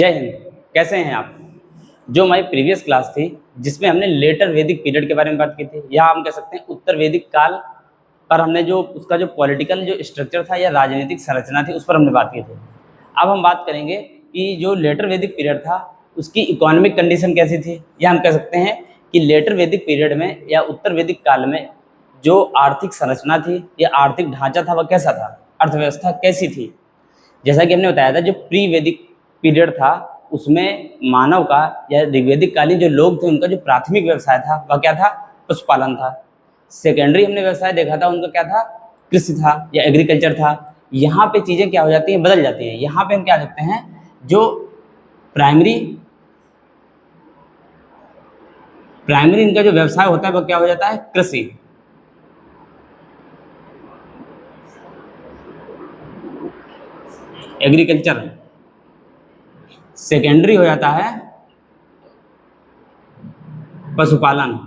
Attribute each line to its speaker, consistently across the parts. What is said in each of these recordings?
Speaker 1: जय हिंद। कैसे हैं आप? जो हमारी प्रीवियस क्लास थी जिसमें हमने लेटर वैदिक पीरियड के बारे में बात की थी, या हम कह सकते हैं उत्तर वैदिक काल पर हमने जो उसका जो पॉलिटिकल जो स्ट्रक्चर था या राजनीतिक संरचना थी उस पर हमने बात की थी। अब हम बात करेंगे कि जो लेटर वैदिक पीरियड था उसकी इकोनॉमिक कंडीशन कैसी थी, या हम कह सकते हैं कि लेटर वैदिक पीरियड में या उत्तर वैदिक काल में जो आर्थिक संरचना थी या आर्थिक ढांचा था वह कैसा था, अर्थव्यवस्था कैसी थी। जैसा कि हमने बताया था जो प्री वैदिक पीरियड था उसमें मानव का या ऋग्वैदिक कालीन जो लोग थे उनका जो प्राथमिक व्यवसाय था वह क्या था, पशुपालन था। सेकेंडरी हमने व्यवसाय देखा था उनका क्या था, कृषि था या एग्रीकल्चर था। यहाँ पे चीज़ें क्या हो जाती हैं, बदल जाती हैं। यहाँ पे हम क्या देखते हैं, जो प्राइमरी प्राइमरी इनका जो व्यवसाय होता है वह क्या हो जाता है, कृषि। एग्रीकल्चर। सेकेंडरी हो जाता है पशुपालन।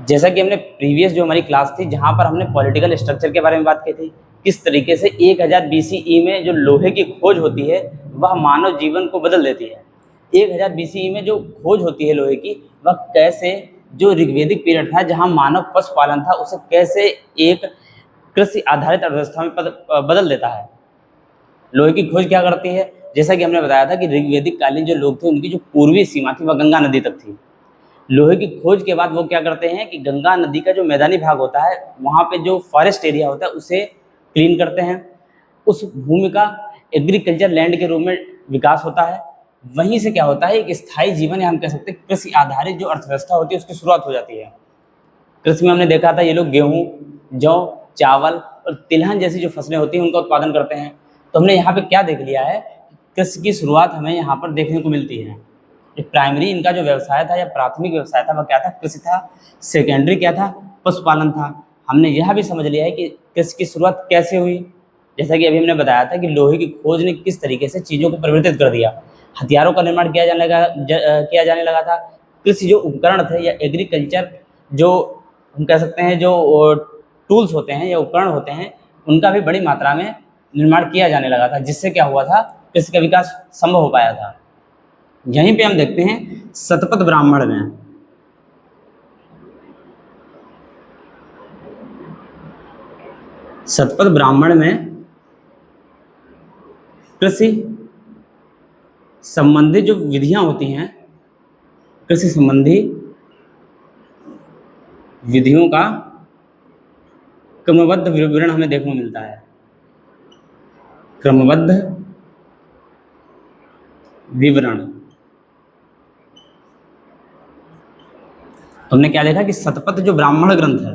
Speaker 1: जैसा कि हमने प्रीवियस जो हमारी क्लास थी जहां पर हमने पॉलिटिकल स्ट्रक्चर के बारे में बात की थी, किस तरीके से 1000 बीसीई में जो लोहे की खोज होती है वह मानव जीवन को बदल देती है। 1000 बीसीई में जो खोज होती है लोहे की, वह कैसे जो ऋग्वैदिक पीरियड था जहां मानव पशुपालन था उसे कैसे एक कृषि आधारित अर्थव्यवस्था में बदल देता है। लोहे की खोज क्या करती है, जैसा कि हमने बताया था कि ऋग्वैदिक कालीन जो लोग थे उनकी जो पूर्वी सीमा थी वह गंगा नदी तक थी। लोहे की खोज के बाद वो क्या करते हैं कि गंगा नदी का जो मैदानी भाग होता है वहाँ पे जो फॉरेस्ट एरिया होता है उसे क्लीन करते हैं। उस भूमि का एग्रीकल्चर लैंड के रूप में विकास होता है। वहीं से क्या होता है, एक स्थायी जीवन या हम कह सकते हैं कृषि आधारित जो अर्थव्यवस्था होती है उसकी शुरुआत हो जाती है। कृषि में हमने देखा था ये लोग गेहूँ, जौ, चावल और तिलहन जैसी जो फसलें होती हैं उनका उत्पादन करते हैं। तो हमने यहाँ पे क्या देख लिया है, कृषि की शुरुआत हमें यहाँ पर देखने को मिलती है। प्राइमरी इनका जो व्यवसाय था या प्राथमिक व्यवसाय था वह क्या था, कृषि था। सेकेंडरी क्या था, पशुपालन था। हमने यह भी समझ लिया है कि कृषि की शुरुआत कैसे हुई। जैसा कि अभी हमने बताया था कि लोहे की खोज ने किस तरीके से चीज़ों को परिवर्तित कर दिया। हथियारों का निर्माण किया जाने लगा था। कृषि जो उपकरण थे या एग्रीकल्चर जो हम कह सकते हैं जो टूल्स होते हैं या उपकरण होते हैं उनका भी बड़ी मात्रा में निर्माण किया जाने लगा था, जिससे क्या हुआ था, कृषि का विकास संभव हो पाया था। यहीं पे हम देखते हैं शतपथ ब्राह्मण में कृषि संबंधी जो विधियां होती हैं, कृषि संबंधी विधियों का क्रमबद्ध विवरण हमें देखने को मिलता है। क्रमबद्ध विवरण हमने क्या देखा कि शतपथ जो ब्राह्मण ग्रंथ है,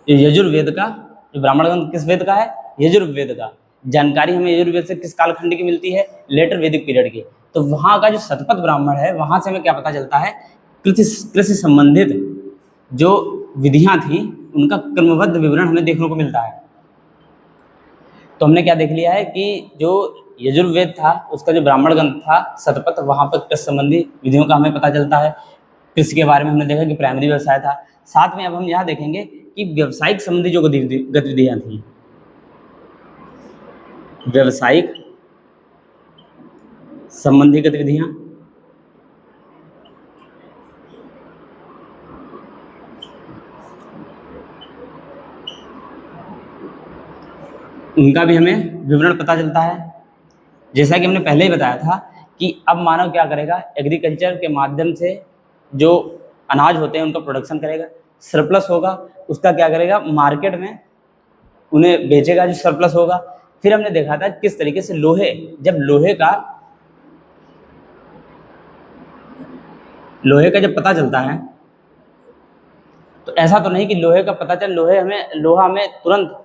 Speaker 1: ये यजुर्वेद का जो ब्राह्मण ग्रंथ किस वेद का है, यजुर्वेद का। जानकारी हमें यजुर्वेद से किस कालखंड की मिलती है, लेटर वैदिक पीरियड की। तो वहाँ का जो शतपथ ब्राह्मण है वहाँ से हमें क्या पता चलता है, कृषि संबंधित जो विधियाँ थी उनका क्रमबद्ध विवरण हमें देखने को मिलता है। तो हमने क्या देख लिया है कि जो यजुर्वेद था उसका जो ब्राह्मण ग्रंथ था शतपथ, वहाँ पर कृषि संबंधी विधियों का हमें पता चलता है। कृषि के बारे में हमने देखा कि प्राइमरी व्यवसाय था। साथ में अब हम यहाँ देखेंगे कि व्यवसायिक संबंधी जो गतिविधियाँ थी, व्यवसायिक संबंधी गतिविधियाँ उनका भी हमें विवरण पता चलता है। जैसा कि हमने पहले ही बताया था कि अब मानव क्या करेगा, एग्रीकल्चर के माध्यम से जो अनाज होते हैं उनका प्रोडक्शन करेगा, सरप्लस होगा उसका क्या करेगा, मार्केट में उन्हें बेचेगा जो सरप्लस होगा। फिर हमने देखा था किस तरीके से जब लोहे का जब पता चलता है तो ऐसा तो नहीं कि लोहे का पता चल लोहा हमें तुरंत,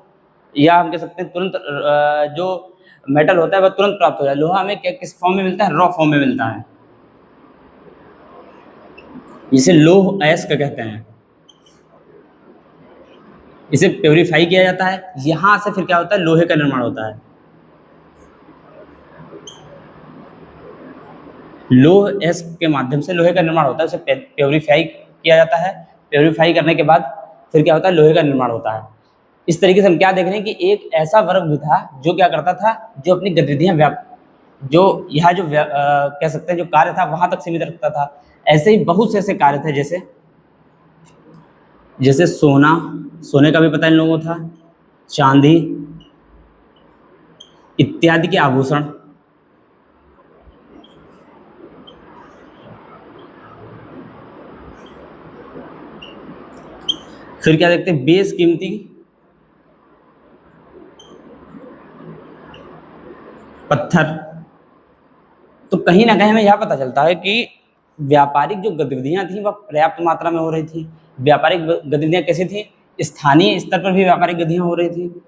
Speaker 1: या हम कह सकते हैं तुरंत जो मेटल होता है वह तुरंत प्राप्त हो जाए। लोहा हमें किस फॉर्म में मिलता है, रॉ फॉर्म में मिलता है, जिसे लोह अयस्क कहते हैं। इसे प्योरीफाई किया जाता है, यहाँ से फिर क्या होता है, लोहे का निर्माण होता है। लोह अयस्क के माध्यम से लोहे का निर्माण होता है, उसे प्योरीफाई किया जाता है। प्योरीफाई करने के बाद फिर क्या होता है, लोहे का निर्माण होता है। इस तरीके से हम क्या देख रहे हैं कि एक ऐसा वर्ग भी था जो क्या करता था, जो अपनी गतिविधियां जो यह जो कह सकते हैं जो कार्य था वहां तक सीमित रखता था। ऐसे ही बहुत से ऐसे कार्य थे, जैसे जैसे सोना, सोने का भी पता इन लोगों को था, चांदी इत्यादि के आभूषण, फिर क्या देखते हैं, बेशकीमती पत्थर। तो कहीं ना कहीं हमें यह पता चलता है कि व्यापारिक जो गतिविधियां थी वह पर्याप्त मात्रा में हो रही थी। व्यापारिक गतिविधियां कैसी थी, स्थानीय स्तर पर भी व्यापारिक गतिविधियां हो रही थी,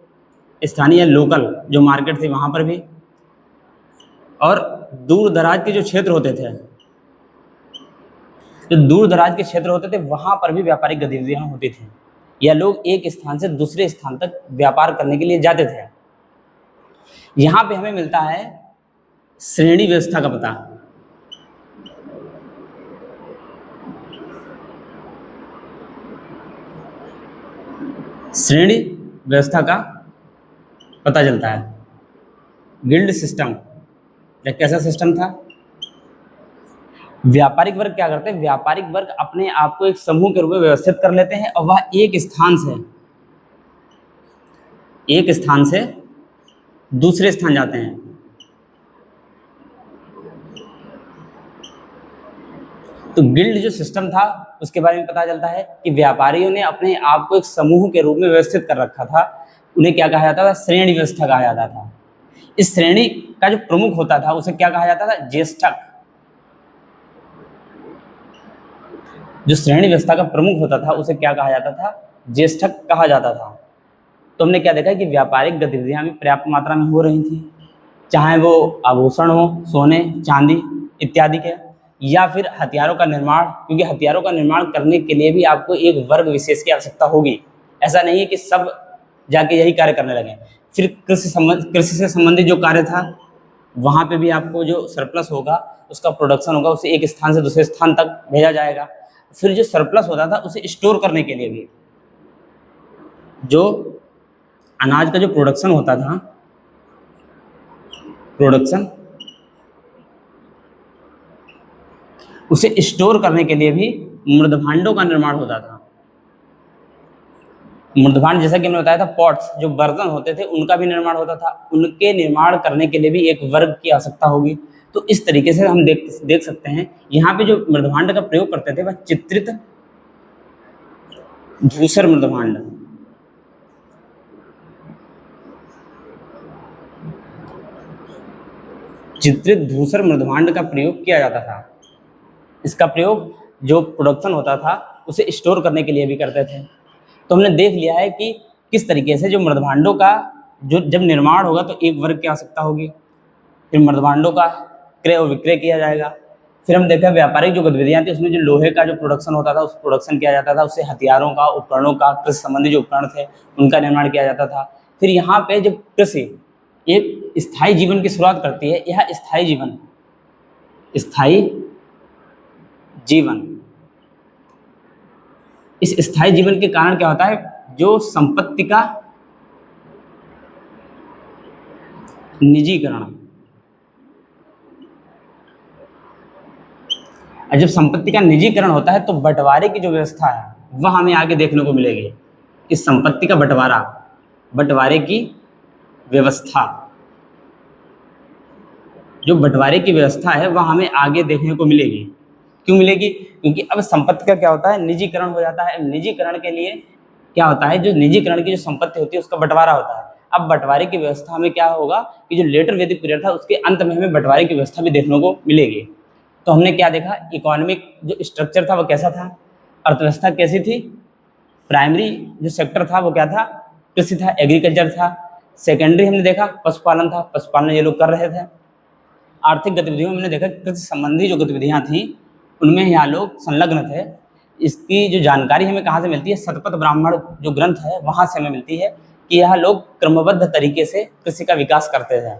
Speaker 1: स्थानीय लोकल जो मार्केट थी वहां पर भी, और दूर दराज के जो क्षेत्र होते थे, जो दूर दराज के क्षेत्र होते थे वहां पर भी व्यापारिक गतिविधियां होती थी, या लोग एक स्थान से दूसरे स्थान तक व्यापार करने के लिए जाते थे। यहां पे हमें मिलता है श्रेणी व्यवस्था का पता। श्रेणी व्यवस्था का पता चलता है। गिल्ड सिस्टम एक कैसा सिस्टम था? व्यापारिक वर्ग क्या करते हैं, व्यापारिक वर्ग अपने आप को एक समूह के रूप में व्यवस्थित कर लेते हैं और वह एक स्थान से दूसरे स्थान जाते हैं। तो गिल्ड जो सिस्टम था उसके बारे में पता चलता है कि व्यापारियों ने अपने आप को एक समूह के रूप में व्यवस्थित कर रखा था। उन्हें क्या कहा जाता था, श्रेणी व्यवस्था कहा जाता था। इस श्रेणी का जो प्रमुख होता था उसे क्या कहा जाता था, ज्येष्ठक। जो श्रेणी व्यवस्था का प्रमुख होता था उसे क्या कहा जाता था, ज्येष्ठक कहा जाता था। तो हमने क्या देखा कि व्यापारिक गतिविधियां भी पर्याप्त मात्रा में हो रही थी, चाहे वो आभूषण हो, सोने चांदी इत्यादि के, या फिर हथियारों का निर्माण, क्योंकि हथियारों का निर्माण करने के लिए भी आपको एक वर्ग विशेष की आवश्यकता होगी। ऐसा नहीं है कि सब जाके यही कार्य करने लगे। फिर कृषि से संबंधित जो कार्य था वहाँ पे भी आपको जो सरप्लस होगा उसका प्रोडक्शन होगा, उसे एक स्थान से दूसरे स्थान तक भेजा जाएगा। फिर जो सरप्लस होता था उसे स्टोर करने के लिए भी, जो अनाज का जो प्रोडक्शन होता था, उसे स्टोर करने के लिए भी मृदभांडों का निर्माण होता था। मृदभांड जैसा कि हमने बताया था, पॉट्स जो बर्तन होते थे उनका भी निर्माण होता था। उनके निर्माण करने के लिए भी एक वर्ग की आवश्यकता होगी। तो इस तरीके से हम देख सकते हैं यहाँ पे जो मृदभांड का प्रयोग करते थे वह चित्रित धूसर मृदभांड, चित्रित धूसर मृदभांड का प्रयोग किया जाता था। इसका प्रयोग जो प्रोडक्शन होता था उसे स्टोर करने के लिए भी करते थे। तो हमने देख लिया है कि किस तरीके से जो मृदभांडों का जो जब निर्माण होगा तो एक वर्ग की आवश्यकता होगी, फिर मृदभांडों का क्रय और विक्रय किया जाएगा। फिर हम देखा व्यापारिक जो गतिविधियां थी उसमें जो लोहे का जो प्रोडक्शन होता था उस प्रोडक्शन किया जाता था, उससे हथियारों का, उपकरणों का, कृषि संबंधी जो उपकरण थे उनका निर्माण किया जाता था। फिर यहाँ पे जब कृषि एक स्थायी जीवन की शुरुआत करती है, यह स्थायी जीवन, इस स्थायी जीवन के कारण क्या होता है, जो संपत्ति का निजीकरण, और जब संपत्ति का निजीकरण होता है तो बंटवारे की जो व्यवस्था है वह हमें आगे देखने को मिलेगी। इस संपत्ति का बंटवारे की व्यवस्था, जो बंटवारे की व्यवस्था है वह हमें आगे देखने को मिलेगी। क्यों मिलेगी? क्योंकि अब संपत्ति का क्या होता है, निजीकरण हो जाता है। निजीकरण के लिए क्या होता है, जो निजीकरण की जो संपत्ति होती है उसका बंटवारा होता है। अब बंटवारे की व्यवस्था में क्या होगा कि जो लेटर वैदिक पीरियड था उसके अंत में हमें बंटवारे की व्यवस्था भी देखने को मिलेगी। तो हमने क्या देखा, इकोनॉमिक जो स्ट्रक्चर था वो कैसा था, अर्थव्यवस्था कैसी थी। प्राइमरी जो सेक्टर था वो क्या था, कृषि था, एग्रीकल्चर था। सेकेंडरी हमने देखा पशुपालन था, पशुपालन ये लोग कर रहे थे। आर्थिक गतिविधियों में हमने देखा कृषि संबंधी जो गतिविधियां थी उनमें यहाँ लोग संलग्न थे। इसकी जो जानकारी हमें कहाँ से मिलती है, शतपथ ब्राह्मण जो ग्रंथ है वहाँ से हमें मिलती है कि यह लोग क्रमबद्ध तरीके से कृषि का विकास करते थे।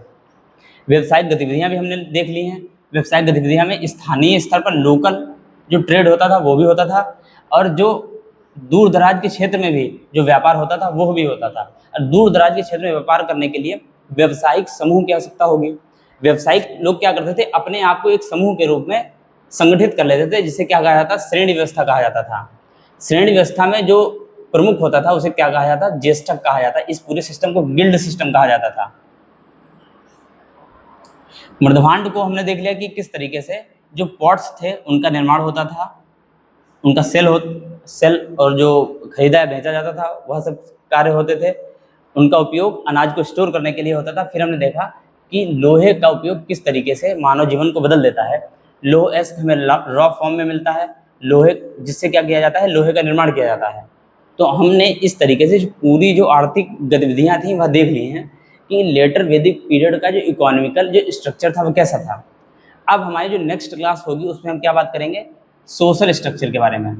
Speaker 1: व्यवसायिक गतिविधियां भी हमने देख ली हैं। व्यवसायिक गतिविधियां में स्थानीय स्तर पर लोकल जो ट्रेड होता था वो भी होता था, और जो दूर दराज के क्षेत्र में भी जो व्यापार होता था वो भी होता था। और दूर दराज के क्षेत्र में व्यापार करने के लिए व्यवसायिक समूह की आवश्यकता होगी। व्यवसायिक लोग क्या करते थे, अपने आप को एक समूह के रूप में संगठित कर लेते थे, जिसे क्या कहा जाता, श्रेणी व्यवस्था कहा जाता था। श्रेणी व्यवस्था में जो प्रमुख होता था उसे क्या कहा जाता, ज्येष्ठक कहा जाता। इस पूरे सिस्टम को गिल्ड सिस्टम कहा जाता था। मृदभांड को हमने देख लिया कि किस तरीके से जो पॉट्स थे उनका निर्माण होता था, उनका सेल और जो खरीदा या बेचा जाता था वह सब कार्य होते थे। उनका उपयोग अनाज को स्टोर करने के लिए होता था। फिर हमने देखा कि लोहे का उपयोग किस तरीके से मानव जीवन को बदल देता है। लोह एस्क हमें रॉ फॉर्म में मिलता है, लोहे जिससे क्या किया जाता है, लोहे का निर्माण किया जाता है। तो हमने इस तरीके से पूरी जो आर्थिक गतिविधियां थी वह देख ली हैं कि लेटर वैदिक पीरियड का जो इकोनॉमिकल जो स्ट्रक्चर था वो कैसा था। अब हमारी जो नेक्स्ट क्लास होगी उसमें हम क्या बात करेंगे, सोशल स्ट्रक्चर के बारे में।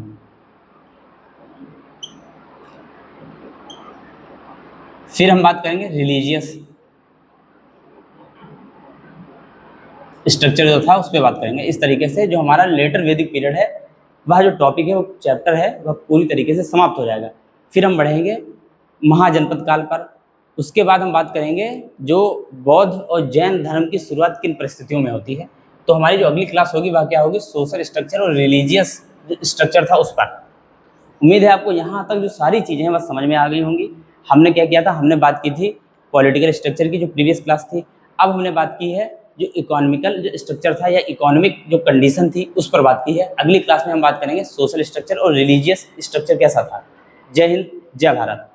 Speaker 1: फिर हम बात करेंगे रिलीजियस स्ट्रक्चर जो था उस पर बात करेंगे। इस तरीके से जो हमारा लेटर वैदिक पीरियड है वह जो टॉपिक है, वो चैप्टर है, वह पूरी तरीके से समाप्त हो जाएगा। फिर हम बढ़ेंगे महाजनपद काल पर। उसके बाद हम बात करेंगे जो बौद्ध और जैन धर्म की शुरुआत किन परिस्थितियों में होती है। तो हमारी जो अगली क्लास होगी वह क्या होगी, सोशल स्ट्रक्चर और रिलीजियस स्ट्रक्चर था उस पर। उम्मीद है आपको यहाँ तक जो सारी चीज़ें हैं वह समझ में आ गई होंगी। हमने क्या किया था, हमने बात की थी पॉलिटिकल स्ट्रक्चर की जो प्रीवियस क्लास थी। अब हमने बात की है जो इकोनॉमिकल जो स्ट्रक्चर था या इकोनॉमिक जो कंडीशन थी उस पर बात की है। अगली क्लास में हम बात करेंगे सोशल स्ट्रक्चर और रिलीजियस स्ट्रक्चर कैसा था। जय हिंद, जय भारत।